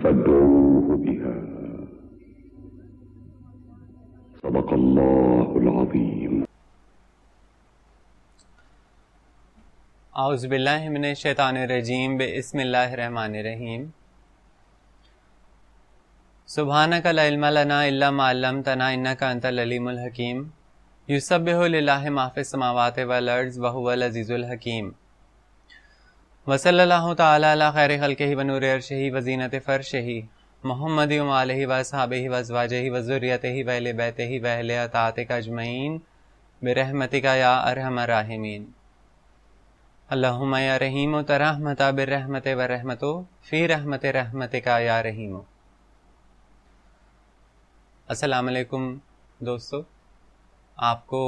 فادعوه بها. صدق الله العظيم. اعوذ باللہ من الشیطان الرجیم. بسم اللہ الرحمن الرحیم. سبحانک لا علم لنا الا ما علمتنا انک انت العلیم الحکیم. یسبح للہ ما فی السماوات والارض وہو العزیز الحکیم. وصلی اللہ تعالی علی خیر خلقہ ونور عرشہ وزینت فرشہ محمد وآلہ واصحابہ وازواجہ وذریتہ واہل بیتہ واہل اطاعتہ اجمعین برحمتک یا ارحم الراحمین. اللہم یا رحیم ترحمت بالرحمت ورحمت فی رحمت رحمتک یا رحیم. السلام علیکم دوستو، آپ کو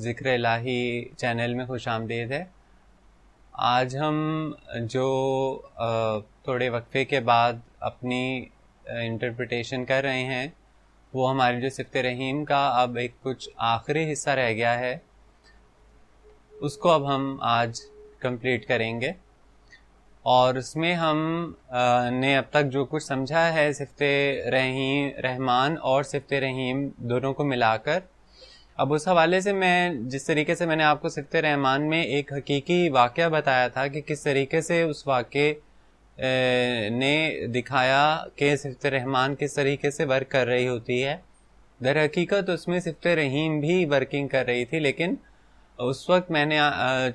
ذکر الہی چینل میں خوش آمدید ہے. آج ہم جو تھوڑے وقفے کے بعد اپنی انٹرپریٹیشن کر رہے ہیں وہ ہماری جو صفت رحیم کا اب ایک کچھ آخری حصہ رہ گیا ہے، اس کو اب ہم آج کمپلیٹ کریں گے. اور اس میں ہم نے اب تک جو کچھ سمجھا ہے صفت رحمان اور صفت رحیم دونوں کو ملا کر، اب اس حوالے سے میں جس طریقے سے میں نے آپ کو صفت رحمان میں ایک حقیقی واقعہ بتایا تھا کہ کس طریقے سے اس واقعے نے دکھایا کہ صفت رحمان کس طریقے سے ورک کر رہی ہوتی ہے، در حقیقت اس میں صفت رحیم بھی ورکنگ کر رہی تھی، لیکن اس وقت میں نے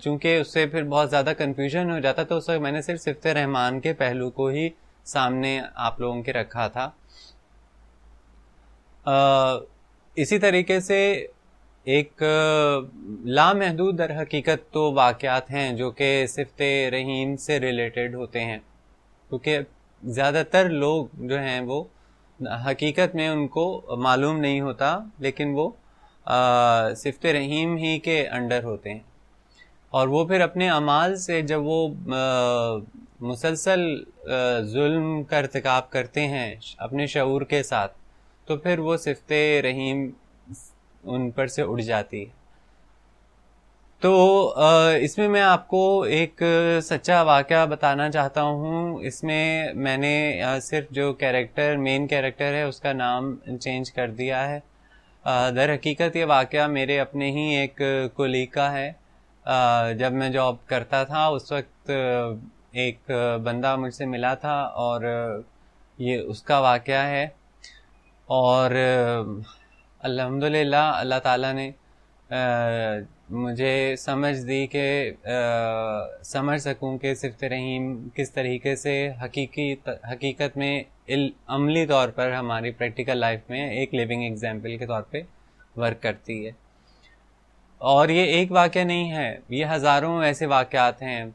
چونکہ اس سے پھر بہت زیادہ کنفیوژن ہو جاتا تو اس وقت میں نے صرف صفت رحمان کے پہلو کو ہی سامنے آپ لوگوں کے رکھا تھا. اسی طریقے سے ایک لامحدود در حقیقت تو واقعات ہیں جو کہ صفت رحیم سے ریلیٹڈ ہوتے ہیں، کیونکہ زیادہ تر لوگ جو ہیں وہ حقیقت میں ان کو معلوم نہیں ہوتا، لیکن وہ صفت رحیم ہی کے انڈر ہوتے ہیں. اور وہ پھر اپنے اعمال سے جب وہ مسلسل ظلم کا ارتکاب کرتے ہیں اپنے شعور کے ساتھ، تو پھر وہ صفت رحیم ان پر سے اڑ جاتی ہے. تو اس میں آپ کو ایک سچا واقعہ بتانا چاہتا ہوں. اس میں نے صرف جو مین کیریکٹر ہے اس کا نام چینج کر دیا ہے. در حقیقت یہ واقعہ میرے اپنے ہی ایک کولیگ کا ہے. جب میں جاب کرتا تھا اس وقت ایک بندہ مجھ سے ملا تھا اور یہ اس کا واقعہ ہے. اور الحمدللہ اللہ تعالیٰ نے مجھے سمجھ دی کہ سمجھ سکوں کہ صفت رحیم کس طریقے سے حقیقت میں عملی طور پر ہماری پریکٹیکل لائف میں ایک لیونگ ایگزامپل کے طور پہ ورک کرتی ہے. اور یہ ایک واقعہ نہیں ہے، یہ ہزاروں ایسے واقعات ہیں،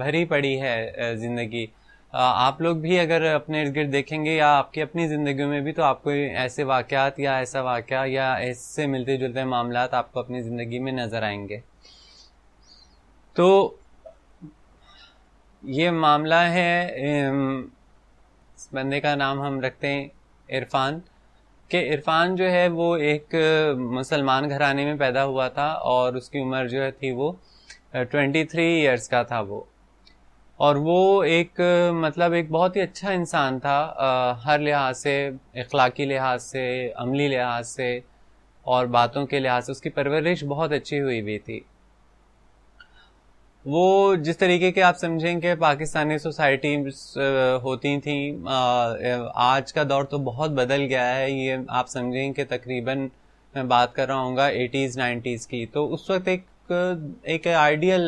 بھری پڑی ہے زندگی. آپ لوگ بھی اگر اپنے ارد گرد دیکھیں گے یا آپ کی اپنی زندگیوں میں بھی تو آپ کو ایسے واقعات یا ایسا واقعہ یا ایسے ملتے جلتے معاملات آپ کو اپنی زندگی میں نظر آئیں گے. تو یہ معاملہ ہے، اس بندے کا نام ہم رکھتے ہیں عرفان، کہ عرفان جو ہے وہ ایک مسلمان گھرانے میں پیدا ہوا تھا اور اس کی عمر جو تھی وہ 23 ایئرس کا تھا وہ. اور وہ ایک بہت ہی اچھا انسان تھا ہر لحاظ سے، اخلاقی لحاظ سے، عملی لحاظ سے اور باتوں کے لحاظ سے. اس کی پرورش بہت اچھی ہوئی تھی. وہ جس طریقے کے آپ سمجھیں کہ پاکستانی سوسائٹی ہوتی تھیں، آج کا دور تو بہت بدل گیا ہے. یہ آپ سمجھیں کہ تقریباً میں بات کر رہا ہوں گا 80s 90s کی. تو اس وقت ایک آئیڈیل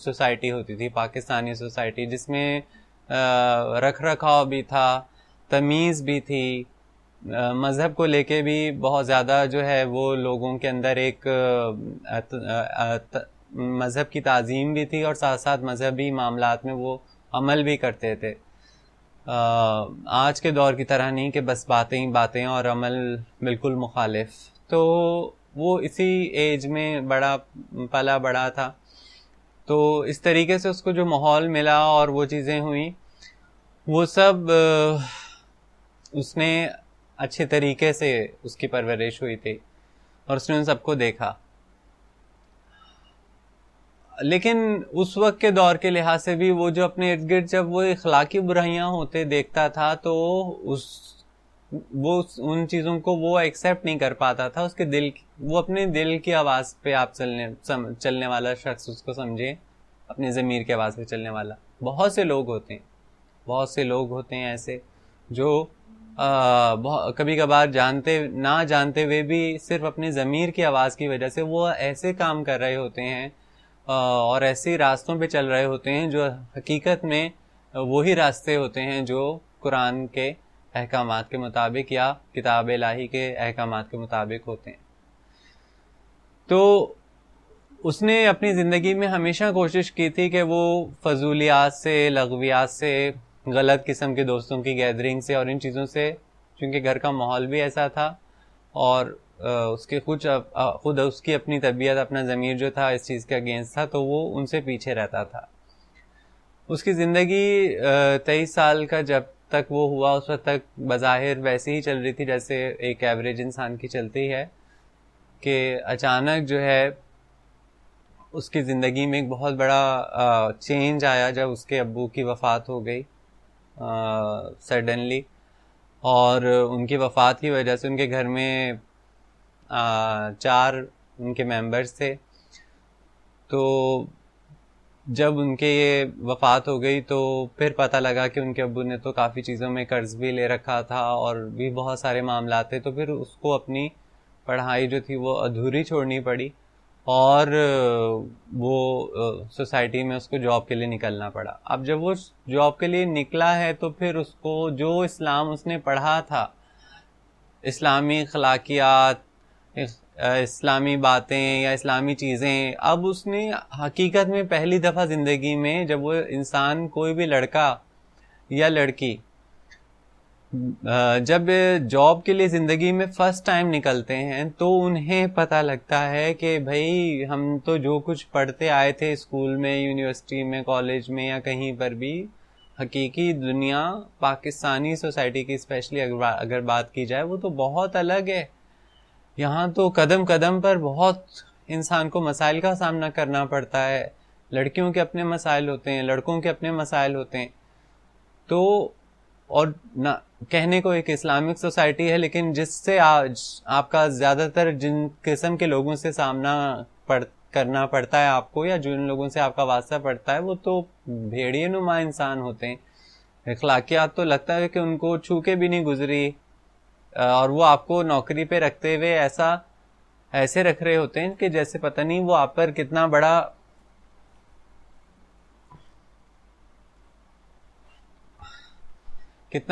سوسائٹی ہوتی تھی پاکستانی سوسائٹی، جس میں رکھ رکھاؤ بھی تھا، تمیز بھی تھی، مذہب کو لے کے بھی بہت زیادہ جو ہے وہ لوگوں کے اندر ایک مذہب کی تعظیم بھی تھی اور ساتھ ساتھ مذہبی معاملات میں وہ عمل بھی کرتے تھے. آج کے دور کی طرح نہیں کہ بس باتیں ہی باتیں اور عمل بالکل مخالف. تو وہ اسی ایج میں پلا بڑا تھا. تو اس طریقے سے اس کو جو ماحول ملا اور وہ چیزیں ہوئیں وہ سب اس نے اچھے طریقے سے اس کی پرورش ہوئی تھی اور اس نے ان سب کو دیکھا. لیکن اس وقت کے دور کے لحاظ سے بھی وہ جو اپنے ارد گرد جب وہ اخلاقی برائیاں ہوتے دیکھتا تھا تو وہ ان چیزوں کو وہ ایکسیپٹ نہیں کر پاتا تھا. اس کے وہ اپنے دل کی آواز پہ آپ چلنے والا شخص اس کو سمجھے, اپنے ضمیر کی آواز پہ چلنے والا. بہت سے لوگ ہوتے ہیں ایسے جو کبھی کبھار نہ جانتے ہوئے بھی صرف اپنے ضمیر کی آواز کی وجہ سے وہ ایسے کام کر رہے ہوتے ہیں اور ایسے راستوں پہ چل رہے ہوتے ہیں جو حقیقت میں وہی راستے ہوتے ہیں جو قرآن کے احکامات کے مطابق یا کتاب الہی کے احکامات کے مطابق ہوتے ہیں. تو اس نے اپنی زندگی میں ہمیشہ کوشش کی تھی کہ وہ فضولیات سے, لغویات سے, غلط قسم کے دوستوں کی گیدرنگ سے اور ان چیزوں سے, چونکہ گھر کا ماحول بھی ایسا تھا اور اس کے خود اس کی اپنی طبیعت, اپنا ضمیر جو تھا اس چیز کے اگینسٹ تھا, تو وہ ان سے پیچھے رہتا تھا. اس کی زندگی 23 سال کا جب تک وہ ہوا اس وقت تک بظاہر ویسے ہی چل رہی تھی جیسے ایک ایوریج انسان کی چلتی ہے, کہ اچانک جو ہے اس کی زندگی میں ایک بہت بڑا چینج آیا جب اس کے ابو کی وفات ہو گئی سڈنلی. اور ان کی وفات کی وجہ سے ان کے گھر میں 4 ان کے ممبرز تھے. تو جب ان کے یہ وفات ہو گئی تو پھر پتہ لگا کہ ان کے ابو نے تو کافی چیزوں میں قرض بھی لے رکھا تھا اور بھی بہت سارے معاملات تھے. تو پھر اس کو اپنی پڑھائی جو تھی وہ ادھوری چھوڑنی پڑی اور وہ سوسائٹی میں اس کو جاب کے لیے نکلنا پڑا. اب جب وہ جاب کے لیے نکلا ہے تو پھر اس کو جو اسلام اس نے پڑھا تھا, اسلامی اخلاقیات, اسلامی باتیں یا اسلامی چیزیں, اب اس نے حقیقت میں پہلی دفعہ زندگی میں جب وہ انسان کوئی بھی لڑکا یا لڑکی جب جاب کے لیے زندگی میں فرسٹ ٹائم نکلتے ہیں تو انہیں پتہ لگتا ہے کہ بھائی ہم تو جو کچھ پڑھتے آئے تھے اسکول میں, یونیورسٹی میں, کالج میں یا کہیں پر بھی, حقیقی دنیا پاکستانی سوسائٹی کی اسپیشلی اگر بات کی جائے وہ تو بہت الگ ہے. یہاں تو قدم قدم پر بہت انسان کو مسائل کا سامنا کرنا پڑتا ہے. لڑکیوں کے اپنے مسائل ہوتے ہیں, لڑکوں کے اپنے مسائل ہوتے ہیں. تو اور نہ کہنے کو ایک اسلامک سوسائٹی ہے, لیکن جس سے آپ کا زیادہ تر جن قسم کے لوگوں سے سامنا کرنا پڑتا ہے آپ کو, یا جن لوگوں سے آپ کا واسطہ پڑتا ہے, وہ تو بھیڑیے نما انسان ہوتے ہیں. اخلاقیات تو لگتا ہے کہ ان کو چھو کے بھی نہیں گزری, اور وہ آپ کو نوکری پہ رکھتے ہوئے ایسے رکھ رہے ہوتے ہیں کہ جیسے پتہ نہیں وہ آپ پر کتنا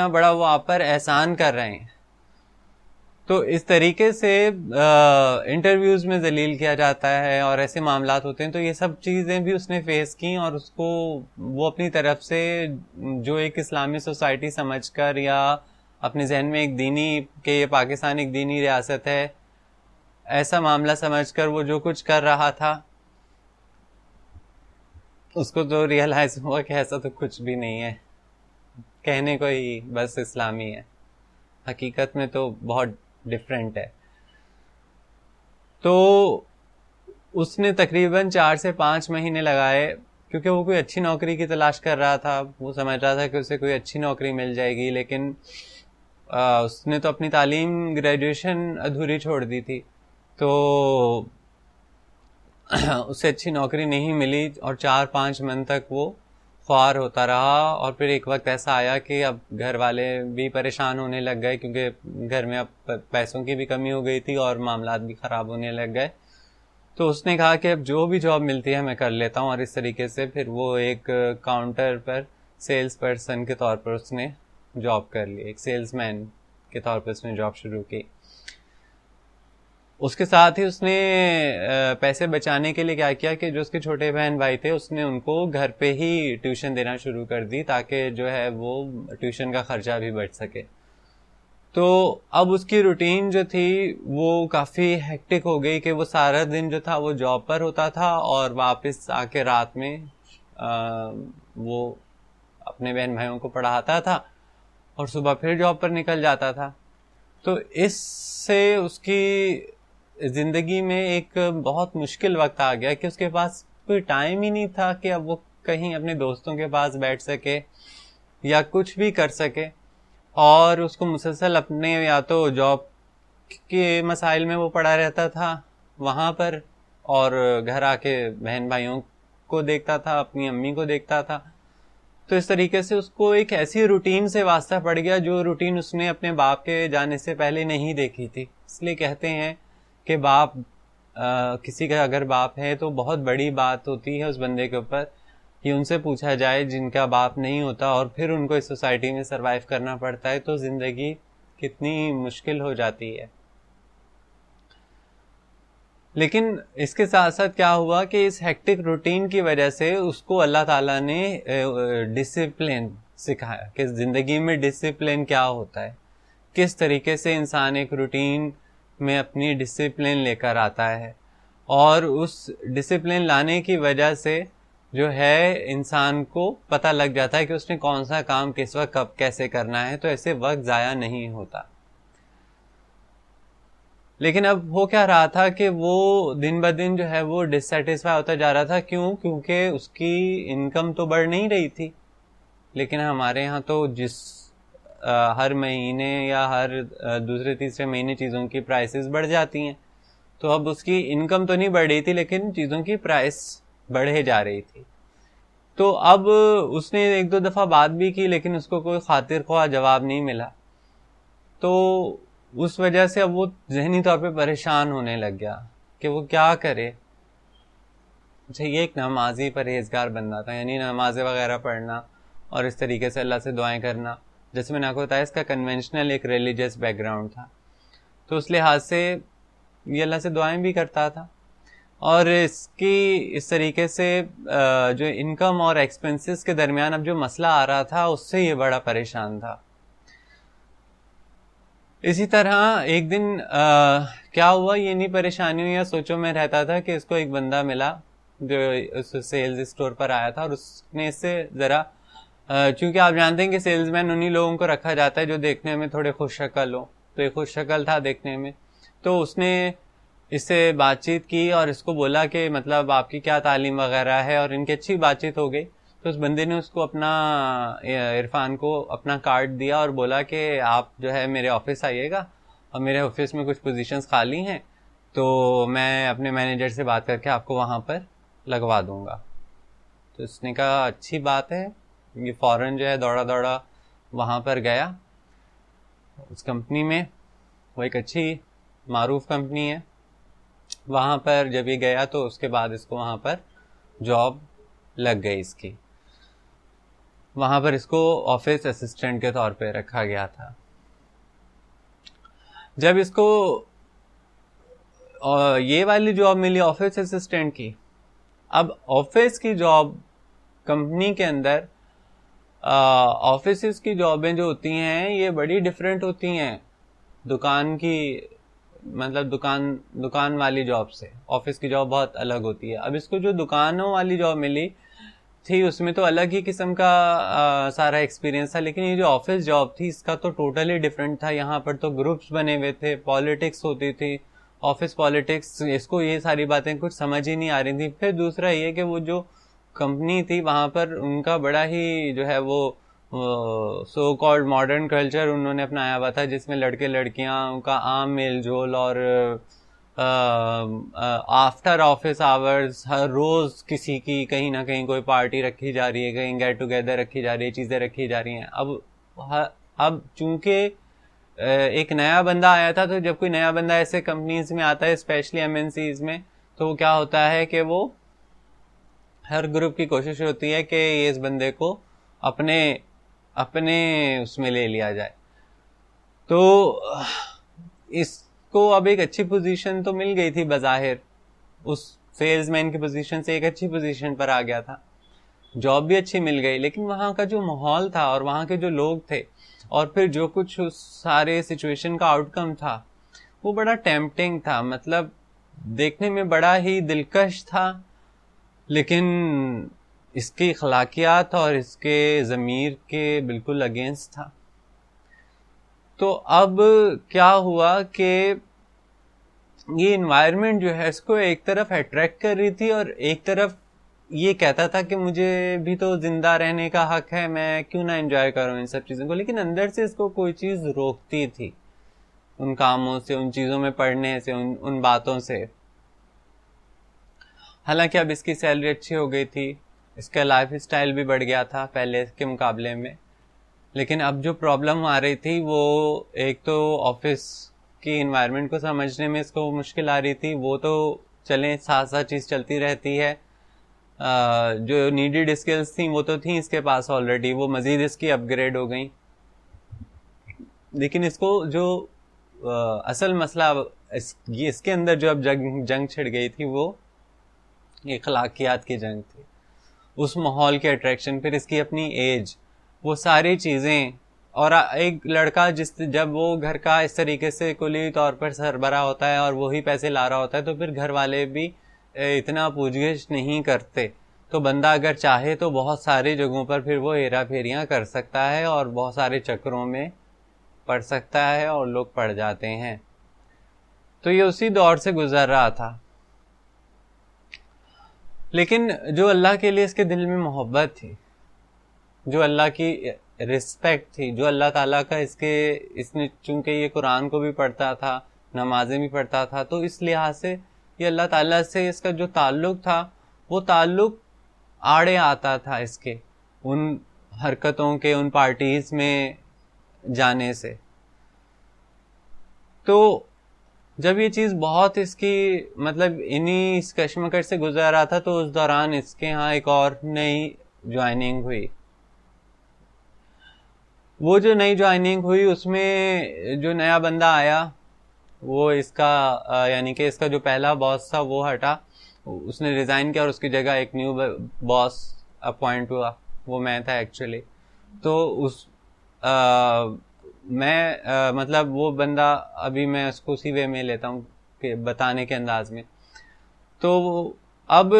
بڑا وہ آپ پر احسان کر رہے ہیں. تو اس طریقے سے انٹرویوز میں ذلیل کیا جاتا ہے اور ایسے معاملات ہوتے ہیں. تو یہ سب چیزیں بھی اس نے فیس کی اور اس کو وہ اپنی طرف سے جو ایک اسلامی سوسائٹی سمجھ کر یا اپنے ذہن میں ایک دینی کہ یہ پاکستان ایک دینی ریاست ہے ایسا معاملہ سمجھ کر وہ جو کچھ کر رہا تھا اس کو تو ریئلائز ہوا کہ ایسا تو کچھ بھی نہیں ہے, کہنے کو ہی بس اسلامی ہے, حقیقت میں تو بہت ڈفرینٹ ہے. تو اس نے تقریباً 4 سے 5 مہینے لگائے, کیونکہ وہ کوئی اچھی نوکری کی تلاش کر رہا تھا. وہ سمجھ رہا تھا کہ اسے کوئی اچھی نوکری مل جائے گی, لیکن اس نے تو اپنی تعلیم گریجویشن ادھوری چھوڑ دی تھی. تو اسے اچھی نوکری نہیں ملی اور 4-5 منتھ تک وہ خوار ہوتا رہا. اور پھر ایک وقت ایسا آیا کہ اب گھر والے بھی پریشان ہونے لگ گئے, کیونکہ گھر میں اب پیسوں کی بھی کمی ہو گئی تھی اور معاملات بھی خراب ہونے لگ گئے. تو اس نے کہا کہ اب جو بھی جاب ملتی ہے میں کر لیتا ہوں, اور اس طریقے سے پھر وہ ایک کاؤنٹر پر سیلز پرسن کے طور پر اس نے جاب کر لی, ایک سیلز مین کے طور پر اس نے جاب شروع کی. اس کے ساتھ ہی اس نے پیسے بچانے کے لیے کیا کیا کہ جو اس کے چھوٹے بہن بھائی تھے اس نے ان کو گھر پہ ہی ٹیوشن دینا شروع کر دی, تاکہ جو ہے وہ ٹیوشن کا خرچہ بھی بچ سکے. تو اب اس کی روٹین جو تھی وہ کافی ہیکٹک ہو گئی کہ وہ سارا دن جو تھا وہ جاب پر ہوتا تھا اور واپس آ کے رات میں وہ اپنے بہن بھائیوں کو پڑھاتا تھا اور صبح پھر جاب پر نکل جاتا تھا. تو اس سے اس کی زندگی میں ایک بہت مشکل وقت آ گیا کہ اس کے پاس کوئی ٹائم ہی نہیں تھا کہ اب وہ کہیں اپنے دوستوں کے پاس بیٹھ سکے یا کچھ بھی کر سکے, اور اس کو مسلسل اپنے یا تو جاب کے مسائل میں وہ پڑا رہتا تھا وہاں پر, اور گھر آ کے بہن بھائیوں کو دیکھتا تھا, اپنی امی کو دیکھتا تھا. تو اس طریقے سے اس کو ایک ایسی روٹین سے واسطہ پڑ گیا جو روٹین اس نے اپنے باپ کے جانے سے پہلے نہیں دیکھی تھی. اس لیے کہتے ہیں کہ باپ کسی کا اگر باپ ہے تو بہت بڑی بات ہوتی ہے اس بندے کے اوپر کہ ان سے پوچھا جائے جن کا باپ نہیں ہوتا اور پھر ان کو اس سوسائٹی میں سروائیو کرنا پڑتا ہے, تو زندگی کتنی مشکل ہو جاتی ہے. لیکن اس کے ساتھ ساتھ کیا ہوا کہ اس ہیکٹک روٹین کی وجہ سے اس کو اللہ تعالیٰ نے ڈسپلن سکھایا کہ زندگی میں ڈسپلن کیا ہوتا ہے, کس طریقے سے انسان ایک روٹین میں اپنی ڈسپلن لے کر آتا ہے, اور اس ڈسپلن لانے کی وجہ سے جو ہے انسان کو پتہ لگ جاتا ہے کہ اس نے کون سا کام کس وقت کب کیسے کرنا ہے, تو ایسے وقت ضائع نہیں ہوتا. لیکن اب ہو کیا رہا تھا کہ وہ دن بہ دن جو ہے وہ ڈسسیٹسفائی ہوتا جا رہا تھا. کیوں؟ کیونکہ اس کی انکم تو بڑھ نہیں رہی تھی, لیکن ہمارے ہاں تو جس ہر مہینے یا ہر دوسرے تیسرے مہینے چیزوں کی پرائسز بڑھ جاتی ہیں, تو اب اس کی انکم تو نہیں بڑھ رہی تھی لیکن چیزوں کی پرائس بڑھے جا رہی تھی. تو اب اس نے ایک دو دفعہ بات بھی کی لیکن اس کو کوئی خاطر خواہ جواب نہیں ملا, تو اس وجہ سے اب وہ ذہنی طور پہ پریشان ہونے لگ گیا کہ وہ کیا کرے. اچھا, یہ ایک نمازی پرہیزگار بندہ تھا, یعنی نمازیں وغیرہ پڑھنا اور اس طریقے سے اللہ سے دعائیں کرنا, جیسے میں نے آپ کو بتایا اس کا کنونشنل ایک ریلیجیس بیک گراؤنڈ تھا, تو اس لحاظ سے یہ اللہ سے دعائیں بھی کرتا تھا, اور اس طریقے سے جو انکم اور ایکسپنسز کے درمیان اب جو مسئلہ آ رہا تھا اس سے یہ بڑا پریشان تھا. اسی طرح ایک دن کیا ہوا, یہ نہیں پریشانیوں یا سوچوں میں رہتا تھا کہ اس کو ایک بندہ ملا جو اس سیلز اسٹور پر آیا تھا, اور اس نے اس سے ذرا چونکہ آپ جانتے ہیں کہ سیلز مین انہی لوگوں کو رکھا جاتا ہے جو دیکھنے میں تھوڑے خوش شکل ہو, تو یہ خوش شکل تھا دیکھنے میں. تو اس نے اس سے بات چیت کی اور اس کو بولا کہ مطلب آپ کی کیا تعلیم وغیرہ ہے, اور ان کی اچھی بات چیت ہو گئی. تو اس بندے نے اس کو اپنا عرفان کو اپنا کارڈ دیا اور بولا کہ آپ جو ہے میرے آفس آئیے گا, اور میرے آفس میں کچھ پوزیشنز خالی ہیں, تو میں اپنے مینیجر سے بات کر کے آپ کو وہاں پر لگوا دوں گا. تو اس نے کہا اچھی بات ہے. یہ فوراً جو ہے دوڑا دوڑا وہاں پر گیا اس کمپنی میں, وہ ایک اچھی معروف کمپنی ہے. وہاں پر جب یہ گیا تو اس کے بعد اس کو وہاں پر جاب لگ گئی اس کی. وہاں پر اس کو آفس اسسٹنٹ کے طور پہ رکھا گیا تھا. جب اس کو یہ والی جاب ملی آفس اسسٹنٹ کی, اب آفس کی جاب کمپنی کے اندر آفیسز کی جابیں جو ہوتی ہیں یہ بڑی ڈفرینٹ ہوتی ہیں دکان کی, مطلب دکان والی جاب سے. آفس کی جاب بہت الگ ہوتی ہے. اب اس کو جو دکانوں والی جاب ملی تھی اس میں تو الگ ہی قسم کا سارا ایکسپیرینس تھا, لیکن یہ جو آفس جاب تھی اس کا تو ٹوٹلی ڈفرینٹ تھا. یہاں پر تو گروپس بنے ہوئے تھے, پالیٹکس ہوتی تھی, آفس پالیٹکس, اس کو یہ ساری باتیں کچھ سمجھ ہی نہیں آ رہی تھی. پھر دوسرا یہ کہ وہ جو کمپنی تھی وہاں پر ان کا بڑا ہی جو ہے وہ سو کالڈ ماڈرن کلچر انہوں نے اپنایا ہوا تھا, جس میں لڑکے لڑکیاں کا عام میل جول, اور آفٹر آفس آورز ہر روز کسی کی کہیں نہ کہیں کوئی پارٹی رکھی جا رہی ہے, کہیں گیٹ ٹوگیدر رکھی جا رہی ہے, چیزیں رکھی جا رہی ہیں. اب چونکہ ایک نیا بندہ آیا تھا, تو جب کوئی نیا بندہ ایسے کمپنیز میں آتا ہے اسپیشلی ایم این سیز میں, تو وہ کیا ہوتا ہے کہ وہ ہر گروپ کی کوشش ہوتی ہے کہ یہ اس بندے کو اپنے اس میں لے لیا جائے. تو اس کو اب ایک اچھی پوزیشن تو مل گئی تھی بظاہر, اس سیلز مین کی پوزیشن سے ایک اچھی پوزیشن پر آ گیا تھا, جاب بھی اچھی مل گئی. لیکن وہاں کا جو ماحول تھا اور وہاں کے جو لوگ تھے اور پھر جو کچھ اس سارے سچویشن کا آؤٹ کم تھا وہ بڑا ٹیمپٹنگ تھا, مطلب دیکھنے میں بڑا ہی دلکش تھا, لیکن اس کی اخلاقیات اور اس کے ضمیر کے بالکل اگینسٹ تھا. تو اب کیا ہوا کہ یہ انوائرمنٹ جو ہے اس کو ایک طرف اٹریکٹ کر رہی تھی اور ایک طرف یہ کہتا تھا کہ مجھے بھی تو زندہ رہنے کا حق ہے, میں کیوں نہ انجوائے کروں ان سب چیزوں کو, لیکن اندر سے اس کو کوئی چیز روکتی تھی ان کاموں سے, ان چیزوں میں پڑھنے سے, ان باتوں سے. حالانکہ اب اس کی سیلری اچھی ہو گئی تھی, اس کا لائف اسٹائل بھی بڑھ گیا تھا پہلے کے مقابلے میں, لیکن اب جو پرابلم آ رہی تھی وہ ایک تو آفس کی انوائرمنٹ کو سمجھنے میں اس کو مشکل آ رہی تھی. وہ تو چلیں ساتھ ساتھ چیز چلتی رہتی ہے, جو نیڈیڈ اسکلز تھیں وہ تو تھیں اس کے پاس آلریڈی, وہ مزید اس کی اپ گریڈ ہو گئیں. لیکن اس کو جو اصل مسئلہ اس کے اندر جو اب جنگ چھڑ گئی تھی وہ اخلاقیات کی جنگ تھی, اس ماحول کے اٹریکشن, پھر اس کی اپنی ایج, وہ ساری چیزیں. اور ایک لڑکا جب وہ گھر کا اس طریقے سے کلی طور پر سربراہ ہوتا ہے اور وہی پیسے لا رہا ہوتا ہے, تو پھر گھر والے بھی اتنا پوچھ گچھ نہیں کرتے. تو بندہ اگر چاہے تو بہت ساری جگہوں پر پھر وہ ہیرا پھیریاں کر سکتا ہے اور بہت سارے چکروں میں پڑ سکتا ہے, اور لوگ پڑ جاتے ہیں. تو یہ اسی دور سے گزر رہا تھا. لیکن جو اللہ کے لیے اس کے دل میں محبت تھی, جو اللہ کی رسپیکٹ تھی, جو اللہ تعالیٰ کا اس نے چونکہ یہ قرآن کو بھی پڑھتا تھا, نمازیں بھی پڑھتا تھا, تو اس لحاظ سے یہ اللہ تعالیٰ سے اس کا جو تعلق تھا وہ تعلق آڑے آتا تھا اس کے ان حرکتوں کے, ان پارٹیز میں جانے سے. تو جب یہ چیز بہت اس کی مطلب انہی اس کشمکش سے گزر رہا تھا, تو اس دوران اس کے ہاں ایک اور نئی جوائننگ ہوئی. وہ جو نئی جوائننگ ہوئی اس میں جو نیا بندہ آیا وہ اس کا یعنی کہ اس کا جو پہلا باس تھا وہ ہٹا, اس نے ریزائن کیا, اور اس کی جگہ ایک نیو باس اپوائنٹ ہوا, وہ میں تھا ایکچولی. تو میں مطلب وہ بندہ ابھی میں اس کو اسی وے میں لیتا ہوں کہ بتانے کے انداز میں. تو اب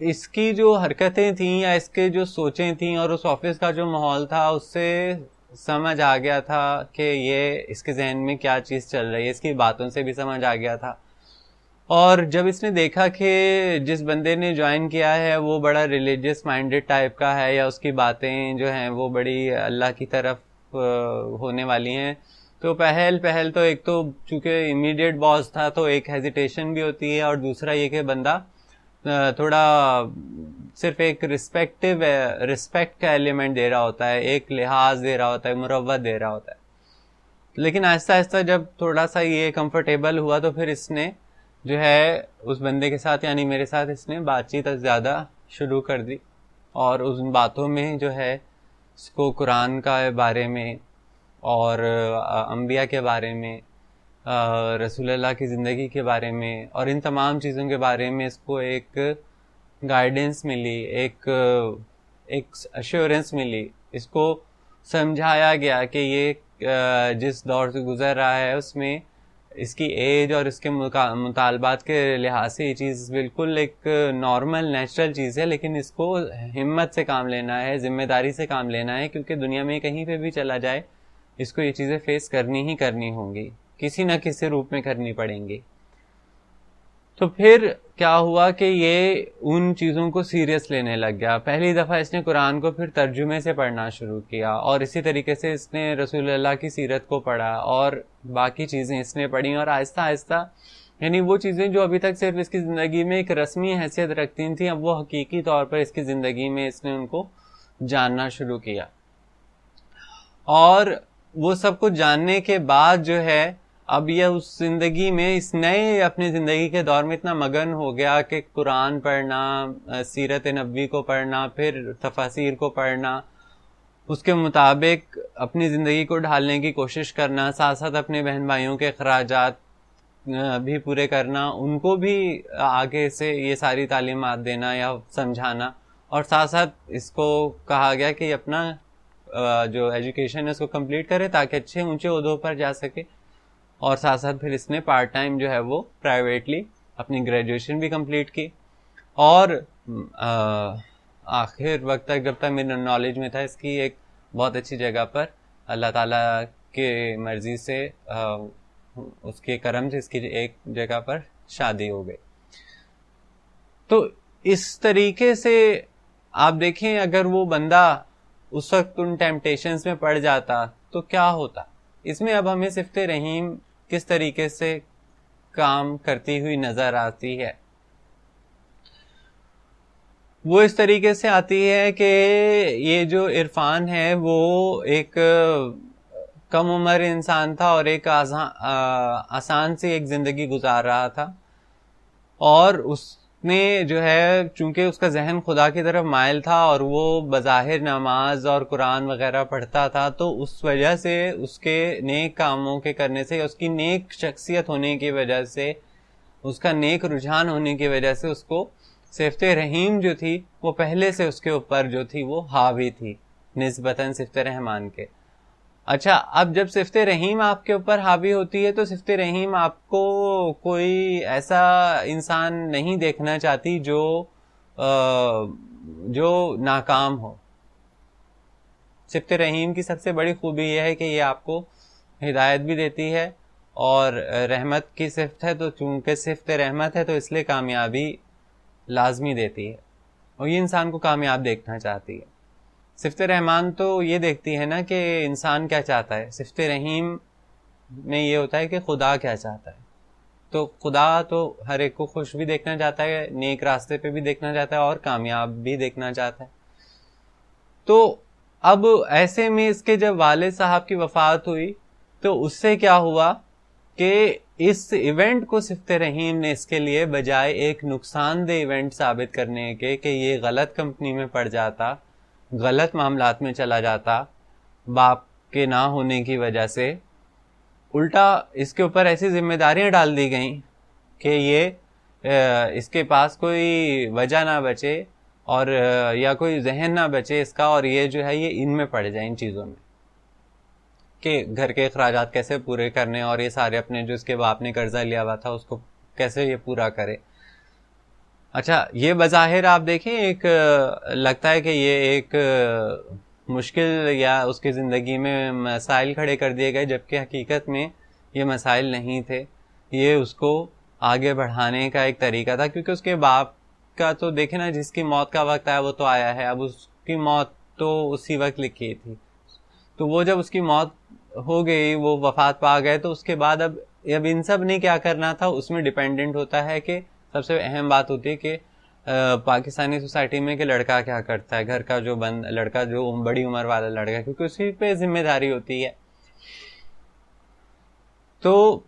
اس کی جو حرکتیں تھیں یا اس کے جو سوچیں تھیں اور اس آفس کا جو ماحول تھا, اس سے سمجھ آ گیا تھا کہ یہ اس کے ذہن میں کیا چیز چل رہی ہے, اس کی باتوں سے بھی سمجھ آ گیا تھا. اور جب اس نے دیکھا کہ جس بندے نے جوائن کیا ہے وہ بڑا ریلیجیس مائنڈڈ ٹائپ کا ہے, یا اس کی باتیں جو ہیں وہ بڑی اللہ کی طرف ہونے والی ہیں, تو پہل تو ایک تو چونکہ امیڈیٹ باس تھا تو ایک ہیزیٹیشن بھی ہوتی ہے, اور دوسرا یہ کہ بندہ تھوڑا صرف ایک رسپیکٹ کا ایلیمنٹ دے رہا ہوتا ہے, ایک لحاظ دے رہا ہوتا ہے, مروت دے رہا ہوتا ہے. لیکن آہستہ آہستہ جب تھوڑا سا یہ کمفرٹیبل ہوا تو پھر اس نے جو ہے اس بندے کے ساتھ یعنی میرے ساتھ اس نے بات چیت زیادہ شروع کر دی, اور ان باتوں میں جو ہے اس کو قرآن کا بارے میں اور انبیاء کے بارے میں, رسول اللہ کی زندگی کے بارے میں, اور ان تمام چیزوں کے بارے میں اس کو ایک گائیڈنس ملی, ایک ایشورنس ملی. اس کو سمجھایا گیا کہ یہ جس دور سے گزر رہا ہے اس میں اس کی ایج اور اس کے مطالبات کے لحاظ سے یہ چیز بالکل ایک نارمل نیچرل چیز ہے, لیکن اس کو ہمت سے کام لینا ہے, ذمہ داری سے کام لینا ہے, کیونکہ دنیا میں کہیں پہ بھی چلا جائے اس کو یہ چیزیں فیس کرنی ہی کرنی ہوں گی, کسی نہ کسی روپ میں کرنی پڑیں گی. تو پھر کیا ہوا کہ یہ ان چیزوں کو سیریس لینے لگ گیا. پہلی دفعہ اس نے قرآن کو پھر ترجمے سے پڑھنا شروع کیا, اور اسی طریقے سے اس نے رسول اللہ کی سیرت کو پڑھا, اور باقی چیزیں اس نے پڑھی, اور آہستہ آہستہ یعنی وہ چیزیں جو ابھی تک صرف اس کی زندگی میں ایک رسمی حیثیت رکھتی تھیں, اب وہ حقیقی طور پر اس کی زندگی میں اس نے ان کو جاننا شروع کیا. اور وہ سب کچھ جاننے کے بعد جو ہے اب یہ اس زندگی میں اس نئے اپنی زندگی کے دور میں اتنا مگن ہو گیا کہ قرآن پڑھنا, سیرت نبوی کو پڑھنا, پھر تفاسیر کو پڑھنا, اس کے مطابق اپنی زندگی کو ڈھالنے کی کوشش کرنا, ساتھ ساتھ اپنے بہن بھائیوں کے اخراجات بھی پورے کرنا, ان کو بھی آگے سے یہ ساری تعلیمات دینا یا سمجھانا, اور ساتھ ساتھ اس کو کہا گیا کہ اپنا جو ایجوکیشن ہے اس کو کمپلیٹ کرے تاکہ اچھے اونچے عہدوں پر جا سکے. اور ساتھ ساتھ پھر اس نے پارٹ ٹائم جو ہے وہ پرائیویٹلی اپنی گریجویشن بھی کمپلیٹ کی, اور آخر وقت تک جب تک میرے نالج میں تھا اس کی ایک بہت اچھی جگہ پر اللہ تعالیٰ کے مرضی سے اس کے کرم سے اس کی ایک جگہ پر شادی ہو گئی. تو اس طریقے سے آپ دیکھیں اگر وہ بندہ اس وقت ان ٹیمپٹیشنز میں پڑ جاتا تو کیا ہوتا. اس میں اب ہمیں صفت رحیم کس طریقے سے کام کرتی ہوئی نظر آتی ہے. وہ اس طریقے سے آتی ہے کہ یہ جو عرفان ہے وہ ایک کم عمر انسان تھا اور ایک آسان سی ایک زندگی گزار رہا تھا, اور اس نے جو ہے چونکہ اس کا ذہن خدا کی طرف مائل تھا اور وہ بظاہر نماز اور قرآن وغیرہ پڑھتا تھا, تو اس وجہ سے اس کے نیک کاموں کے کرنے سے, اس کی نیک شخصیت ہونے کی وجہ سے, اس کا نیک رجحان ہونے کی وجہ سے اس کو صفت رحیم جو تھی وہ پہلے سے اس کے اوپر جو تھی وہ حاوی تھی نسبتاً صفت رحمان کے. اچھا, اب جب صفت رحیم آپ کے اوپر حاوی ہوتی ہے تو صفت رحیم آپ کو کوئی ایسا انسان نہیں دیکھنا چاہتی جو ناکام ہو. صفت رحیم کی سب سے بڑی خوبی یہ ہے کہ یہ آپ کو ہدایت بھی دیتی ہے, اور رحمت کی صفت ہے تو چونکہ صفت رحمت ہے تو اس لیے کامیابی لازمی دیتی ہے, اور یہ انسان کو کامیاب دیکھنا چاہتی ہے. صفت رحمان تو یہ دیکھتی ہے نا کہ انسان کیا چاہتا ہے, صفت رحیم میں یہ ہوتا ہے کہ خدا کیا چاہتا ہے. تو خدا تو ہر ایک کو خوش بھی دیکھنا چاہتا ہے, نیک راستے پہ بھی دیکھنا چاہتا ہے, اور کامیاب بھی دیکھنا چاہتا ہے. تو اب ایسے میں اس کے جب والد صاحب کی وفات ہوئی تو اس سے کیا ہوا کہ اس ایونٹ کو صفت رحیم نے اس کے لیے بجائے ایک نقصان دہ ایونٹ ثابت کرنے کے کہ یہ غلط کمپنی میں پڑ جاتا, غلط معاملات میں چلا جاتا باپ کے نہ ہونے کی وجہ سے, الٹا اس کے اوپر ایسی ذمہ داریاں ڈال دی گئیں کہ یہ اس کے پاس کوئی وجہ نہ بچے اور یا کوئی ذہن نہ بچے اس کا, اور یہ جو ہے یہ ان میں پڑ جائے ان چیزوں میں کہ گھر کے اخراجات کیسے پورے کرنے, اور یہ سارے اپنے جو اس کے باپ نے قرضہ لیا ہوا تھا اس کو کیسے یہ پورا کرے. اچھا, یہ بظاہر آپ دیکھیں ایک لگتا ہے کہ یہ ایک مشکل یا اس کی زندگی میں مسائل کھڑے کر دیے گئے, جبکہ حقیقت میں یہ مسائل نہیں تھے. یہ اس کو آگے بڑھانے کا ایک طریقہ تھا, کیونکہ اس کے باپ کا تو دیکھیں نا جس کی موت کا وقت آیا وہ تو آیا ہے, اب اس کی موت تو اسی وقت لکھی تھی. تو وہ جب اس کی موت ہو گئی, وہ وفات پا گئے, تو اس کے بعد اب ان سب نے کیا کرنا تھا اس میں ڈیپینڈنٹ ہوتا ہے کہ سب سے اہم بات ہوتی ہے کہ پاکستانی سوسائٹی میں کہ لڑکا کیا کرتا ہے, گھر کا جو لڑکا جو بڑی عمر والا لڑکا, کیونکہ اسی پہ ذمہ داری ہوتی ہے. تو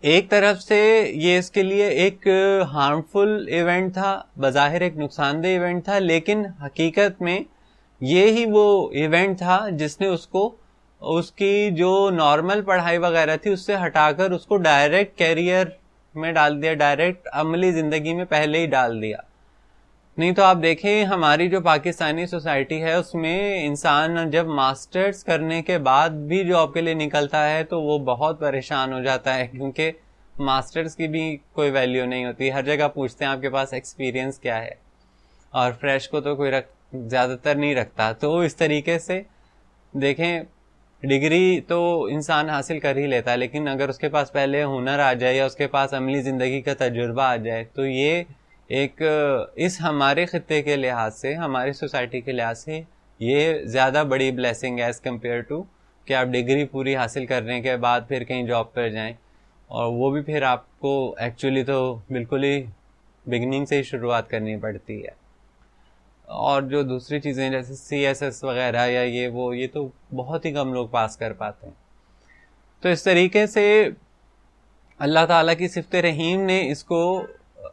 ایک طرف سے یہ اس کے لیے ایک ہارمفل ایونٹ تھا, بظاہر ایک نقصان دہ ایونٹ تھا, لیکن حقیقت میں یہی وہ ایونٹ تھا جس نے اس کو اس کی جو نارمل پڑھائی وغیرہ تھی اس سے ہٹا کر اس کو ڈائریکٹ کیریئر میں ڈال دیا, ڈائریکٹ عملی زندگی میں پہلے ہی ڈال دیا. نہیں تو آپ دیکھیں ہماری جو پاکستانی سوسائٹی ہے اس میں انسان جب ماسٹرز کرنے کے بعد بھی جاب کے لیے نکلتا ہے تو وہ بہت پریشان ہو جاتا ہے, کیونکہ ماسٹرز کی بھی کوئی ویلیو نہیں ہوتی. ہر جگہ پوچھتے ہیں آپ کے پاس ایکسپیرینس کیا ہے, اور فریش کو تو کوئی زیادہ تر نہیں رکھتا. تو اس طریقے سے دیکھیں ڈگری تو انسان حاصل کر ہی لیتا ہے, لیکن اگر اس کے پاس پہلے ہنر آ جائے یا اس کے پاس عملی زندگی کا تجربہ آ جائے تو یہ ایک اس ہمارے خطے کے لحاظ سے, ہماری سوسائٹی کے لحاظ سے یہ زیادہ بڑی بلیسنگ ہے ایز کمپیئر ٹو کہ آپ ڈگری پوری حاصل کرنے کے بعد پھر کہیں جاب پر جائیں, اور وہ بھی پھر آپ کو ایکچولی تو بالکل ہی بگننگ سے ہی شروعات کرنی پڑتی ہے. اور جو دوسری چیزیں جیسے CSS وغیرہ یا یہ تو بہت ہی کم لوگ پاس کر پاتے ہیں. تو اس طریقے سے اللہ تعالیٰ کی صفت رحیم نے اس کو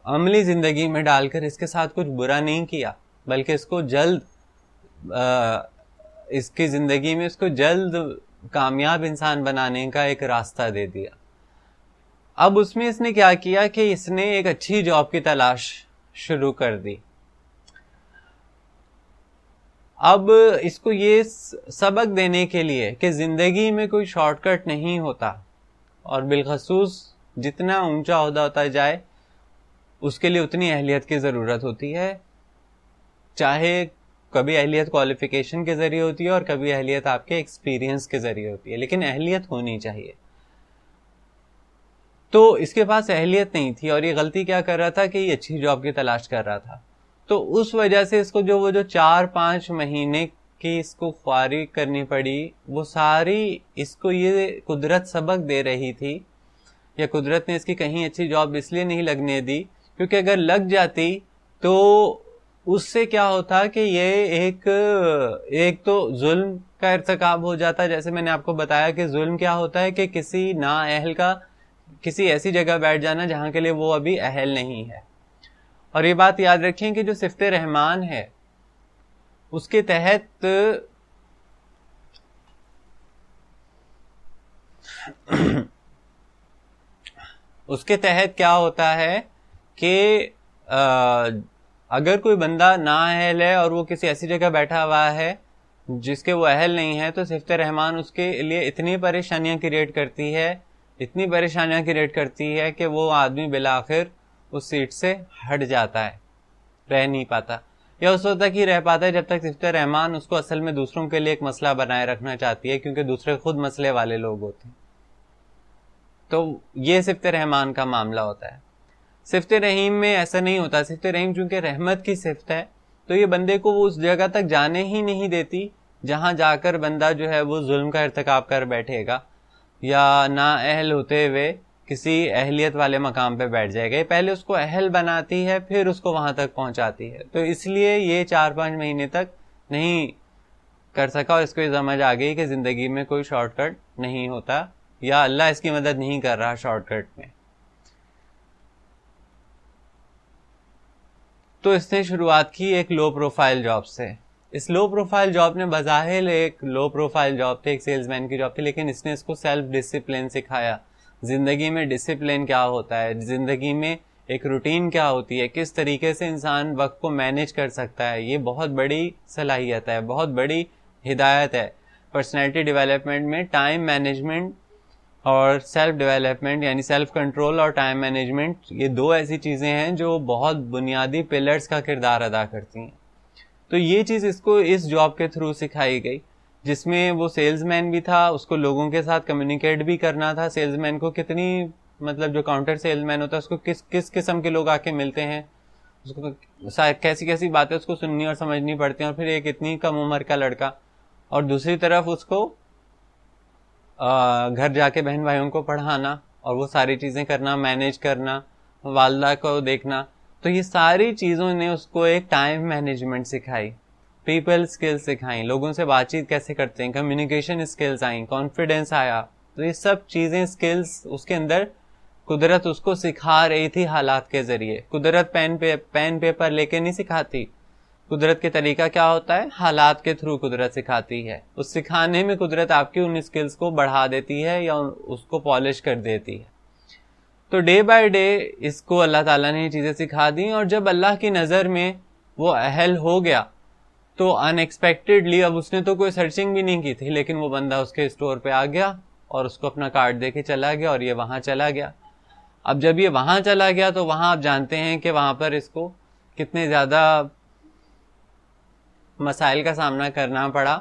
عملی زندگی میں ڈال کر اس کے ساتھ کچھ برا نہیں کیا, بلکہ اس کو جلد اس کی زندگی میں اس کو جلد کامیاب انسان بنانے کا ایک راستہ دے دیا. اب اس میں اس نے کیا کیا کہ اس نے ایک اچھی جاب کی تلاش شروع کر دی. اب اس کو یہ سبق دینے کے لیے کہ زندگی میں کوئی شارٹ کٹ نہیں ہوتا, اور بالخصوص جتنا اونچا عہدہ ہوتا جائے اس کے لیے اتنی اہلیت کی ضرورت ہوتی ہے, چاہے کبھی اہلیت کوالیفیکیشن کے ذریعے ہوتی ہے اور کبھی اہلیت آپ کے ایکسپیرینس کے ذریعے ہوتی ہے, لیکن اہلیت ہونی چاہیے. تو اس کے پاس اہلیت نہیں تھی، اور یہ غلطی کیا کر رہا تھا کہ یہ اچھی جاب کی تلاش کر رہا تھا. تو اس وجہ سے اس کو جو 4-5 مہینے کی اس کو خواری کرنی پڑی، وہ ساری اس کو یہ قدرت سبق دے رہی تھی، یا قدرت نے اس کی کہیں اچھی جاب اس لیے نہیں لگنے دی کیونکہ اگر لگ جاتی تو اس سے کیا ہوتا کہ یہ ایک تو ظلم کا ارتکاب ہو جاتا. جیسے میں نے آپ کو بتایا کہ ظلم کیا ہوتا ہے کہ کسی نااہل کا کسی ایسی جگہ بیٹھ جانا جہاں کے لیے وہ ابھی اہل نہیں ہے. اور یہ بات یاد رکھیں کہ جو صفت رحمان ہے اس کے تحت کیا ہوتا ہے کہ اگر کوئی بندہ نااہل ہے اور وہ کسی ایسی جگہ بیٹھا ہوا ہے جس کے وہ اہل نہیں ہے، تو صفت رحمان اس کے لیے اتنی پریشانیاں کریٹ کرتی ہے کہ وہ آدمی بالآخر اس سیٹ سے ہٹ جاتا ہے، رہ نہیں پاتا، یا اس وقت تک ہی رہ پاتا ہے جب تک صفت رحمان اس کو اصل میں دوسروں کے لیے ایک مسئلہ بنائے رکھنا چاہتی ہے، کیونکہ دوسرے خود مسئلے والے لوگ ہوتے ہیں. تو یہ صفت رحمان کا معاملہ ہوتا ہے. صفت رحیم میں ایسا نہیں ہوتا. صفت رحیم چونکہ رحمت کی صفت ہے تو یہ بندے کو وہ اس جگہ تک جانے ہی نہیں دیتی جہاں جا کر بندہ جو ہے وہ ظلم کا ارتکاب کر بیٹھے گا یا نااہل ہوتے ہوئے کسی اہلیت والے مقام پہ بیٹھ جائے گا. یہ پہلے اس کو اہل بناتی ہے پھر اس کو وہاں تک پہنچاتی ہے. تو اس لیے یہ 4-5 مہینے تک نہیں کر سکا، اور اس کو یہ سمجھ آ گئی کہ زندگی میں کوئی شارٹ کٹ نہیں ہوتا، یا اللہ اس کی مدد نہیں کر رہا شارٹ کٹ میں. تو اس نے شروعات کی ایک لو پروفائل جاب سے. اس لو پروفائل جاب نے بظاہر ایک لو پروفائل جاب تھی، ایک سیلز مین کی جاب تھی، لیکن اس نے اس کو سیلف ڈسپلن سکھایا. زندگی میں ڈسپلن کیا ہوتا ہے، زندگی میں ایک روٹین کیا ہوتی ہے، کس طریقے سے انسان وقت کو مینیج کر سکتا ہے. یہ بہت بڑی صلاحیت ہے، بہت بڑی ہدایت ہے. پرسنالٹی ڈیولپمنٹ میں ٹائم مینجمنٹ اور سیلف ڈیولپمنٹ یعنی سیلف کنٹرول اور ٹائم مینجمنٹ، یہ 2 ایسی چیزیں ہیں جو بہت بنیادی پلرز کا کردار ادا کرتی ہیں. تو یہ چیز اس کو اس جاب کے تھرو سکھائی گئی، جس میں وہ سیلز مین بھی تھا، اس کو لوگوں کے ساتھ کمیونیکیٹ بھی کرنا تھا. سیلز مین کو کتنی جو کاؤنٹر سیلز مین ہوتا ہے اس کو کس قسم کے لوگ آ کے ملتے ہیں، اس کو کیسی باتیں اس کو سننی اور سمجھنی پڑتی ہیں. اور پھر ایک اتنی کم عمر کا لڑکا، اور دوسری طرف اس کو گھر جا کے بہن بھائیوں کو پڑھانا اور وہ ساری چیزیں کرنا، مینیج کرنا، والدہ کو دیکھنا. تو یہ ساری چیزوں نے اس کو ایک ٹائم مینجمنٹ سکھائی، پیپل سکل سکھائیں، لوگوں سے بات چیت کیسے کرتے ہیں، کمیونیکیشن سکلز آئیں، کانفیڈنس آیا. تو یہ سب چیزیں سکلز اس کے اندر قدرت اس کو سکھا رہی تھی حالات کے ذریعے. قدرت پین پیپر لے کے نہیں سکھاتی. قدرت کے طریقہ کیا ہوتا ہے، حالات کے تھرو قدرت سکھاتی ہے. اس سکھانے میں قدرت آپ کی ان سکلز کو بڑھا دیتی ہے یا اس کو پالش کر دیتی ہے. تو ڈے بائی ڈے اس کو اللہ تعالیٰ نے یہ چیزیں سکھا دی، اور جب اللہ کی نظر میں وہ اہل ہو گیا تو ان ایکسپیکٹڈلی، اب اس نے تو کوئی سرچنگ بھی نہیں کی تھی، لیکن وہ بندہ اس کے اسٹور پہ آ گیا اور اس کو اپنا کارڈ دے کے چلا گیا، اور یہ وہاں چلا گیا. اب جب یہ وہاں چلا گیا تو وہاں آپ جانتے ہیں کہ وہاں پر اس کو کتنے زیادہ مسائل کا سامنا کرنا پڑا.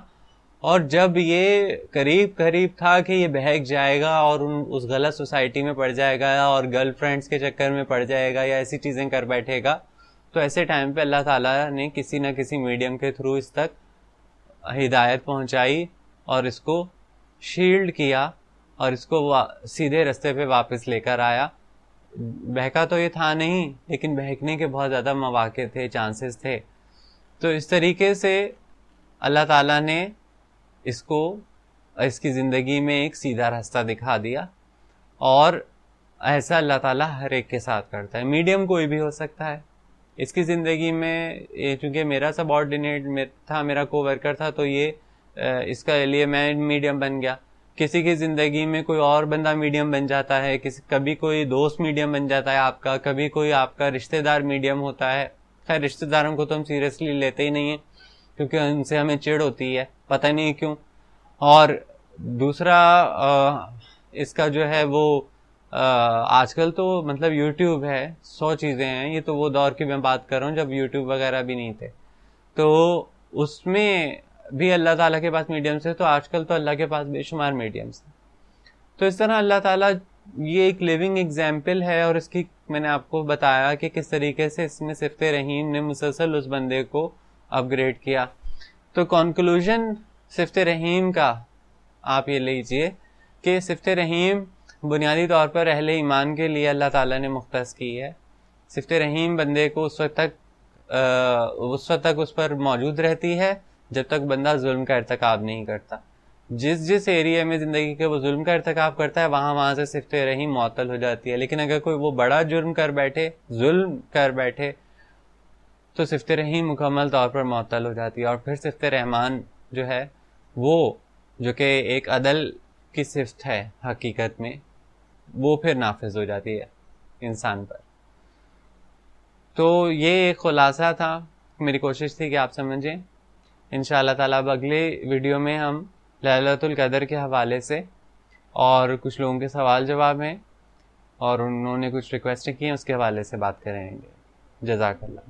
اور جب یہ قریب تھا کہ یہ بہک جائے گا اور اس غلط سوسائٹی میں پڑ جائے گا اور گرل فرینڈز کے چکر میں پڑ جائے گا یا ایسی چیزیں کر بیٹھے گا، تو ایسے ٹائم پہ اللہ تعالیٰ نے کسی نہ کسی میڈیم کے تھرو اس تک ہدایت پہنچائی اور اس کو شیلڈ کیا اور اس کو سیدھے رستے پہ واپس لے کر آیا. بہکا تو یہ تھا نہیں، لیکن بہکنے کے بہت زیادہ مواقع تھے، چانسز تھے. تو اس طریقے سے اللہ تعالیٰ نے اس کو اس کی زندگی میں ایک سیدھا راستہ دکھا دیا. اور ایسا اللہ تعالیٰ ہر ایک کے ساتھ کرتا ہے. میڈیم کوئی بھی ہو سکتا ہے. اس کی زندگی میں چونکہ میرا سب آرڈینیٹ تھا، میرا کو ورکر تھا، تو یہ اس کا لیے میں میڈیم بن گیا. کسی کی زندگی میں کوئی اور بندہ میڈیم بن جاتا ہے، کبھی کوئی دوست میڈیم بن جاتا ہے آپ کا، کبھی کوئی آپ کا رشتہ دار میڈیم ہوتا ہے. خیر رشتہ داروں کو تو ہم سیریسلی لیتے ہی نہیں ہیں کیونکہ ان سے ہمیں چڑ ہوتی ہے، پتہ نہیں کیوں. اور دوسرا اس کا جو ہے وہ آج کل تو مطلب یوٹیوب ہے، 100 چیزیں ہیں. یہ تو وہ دور کی میں بات کر رہا ہوں جب یوٹیوب وغیرہ بھی نہیں تھے، تو اس میں بھی اللہ تعالیٰ کے پاس میڈیمس ہے. تو آج کل تو اللہ کے پاس بے شمار میڈیمس ہیں. تو اس طرح اللہ تعالیٰ یہ ایک لیونگ ایگزامپل ہے، اور اس کی میں نے آپ کو بتایا کہ کس طریقے سے اس میں صفت رحیم نے مسلسل اس بندے کو اپ گریڈ کیا. تو کنکلوژن صفت رحیم کا آپ یہ لیجئے کہ صفت رحیم بنیادی طور پر اہل ایمان کے لیے اللہ تعالیٰ نے مختص کی ہے. صفت رحیم بندے کو اس وقت تک اس پر موجود رہتی ہے جب تک بندہ ظلم کا ارتکاب نہیں کرتا. جس ایریا میں زندگی کے وہ ظلم کا ارتکاب کرتا ہے وہاں سے صفت رحیم معطل ہو جاتی ہے. لیکن اگر کوئی وہ بڑا جرم کر بیٹھے، ظلم کر بیٹھے، تو صفت رحیم مکمل طور پر معطل ہو جاتی ہے، اور پھر صفت رحمان جو ہے وہ جو کہ ایک عدل کی صفت ہے حقیقت میں، وہ پھر نافذ ہو جاتی ہے انسان پر. تو یہ ایک خلاصہ تھا، میری کوشش تھی کہ آپ سمجھیں. انشاءاللہ تعالیٰ اب اگلے ویڈیو میں ہم لیلۃ القدر کے حوالے سے، اور کچھ لوگوں کے سوال جواب ہیں اور انہوں نے کچھ ریکویسٹ کی ہیں، اس کے حوالے سے بات کریں گے. جزاک اللہ.